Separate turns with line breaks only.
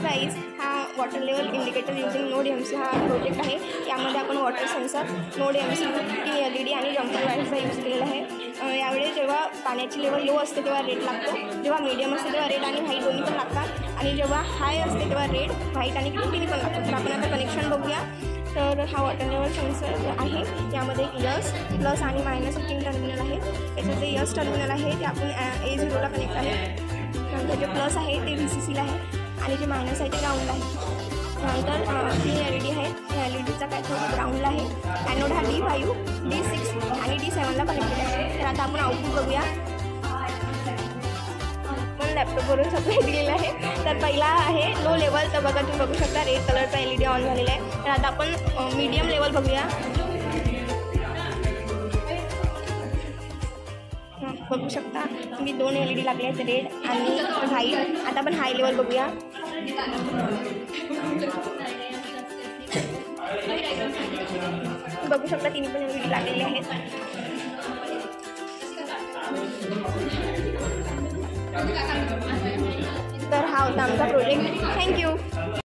Guys, हा water level indicator using node MC हा project आहे. यामध्ये आपण water sensor, node MC, LED आणि जम्पर वायरचा यूज केलेला आहे. यावेळी जेव्हा पाण्याची लेवल लो असते तेव्हा रेड लागतो, जेव्हा मीडियम असते तेव्हा रेड आणि व्हाईट दोन्ही पण लागतात, आणि जेव्हा हाय असते तेव्हा रेड, व्हाईट आणि ग्रीन तिन्ही पण लागतात. तर आपण आता कनेक्शन बघूया. तर हा वॉटर लेवल सेन्सर आहे. यामध्ये यस, प्लस आणि मायनस 3 टर्मिनल आहे. त्याचं जे यस टर्मिनल आहे ते आपण A0ला कनेक्ट आहे. नंतर जे प्लस आहे ते VCCला आहे आणि जे मायनस आहे ते ग्राउंडला आहे. नंतर 3 LED आहेत. LEDचा कॅथोड ग्राउंडला आहे. ॲनोड हा D5, D6 आणि D7ला कनेक्टेड आहे. तर आता आपण आउटपुट बघूया. आपण लॅपटॉपवरून सप्लाय दिलेलं आहे. तर पहिला आहे लो लेवल. तर बघा, तुम्ही बघू शकता रेड कलरचा LED ऑन झालेला आहे. तर आता आपण मीडियम लेवल बघूया. बघू शकता तुम्ही 2 LED लागले आहेत, रेड आणि व्हाईट. आता आपण हाय लेवल बघूया. बघू शकता तिन्ही पण LED लागलेले आहेत. तर हा होता आमचा प्रोजेक्ट. थँक्यू.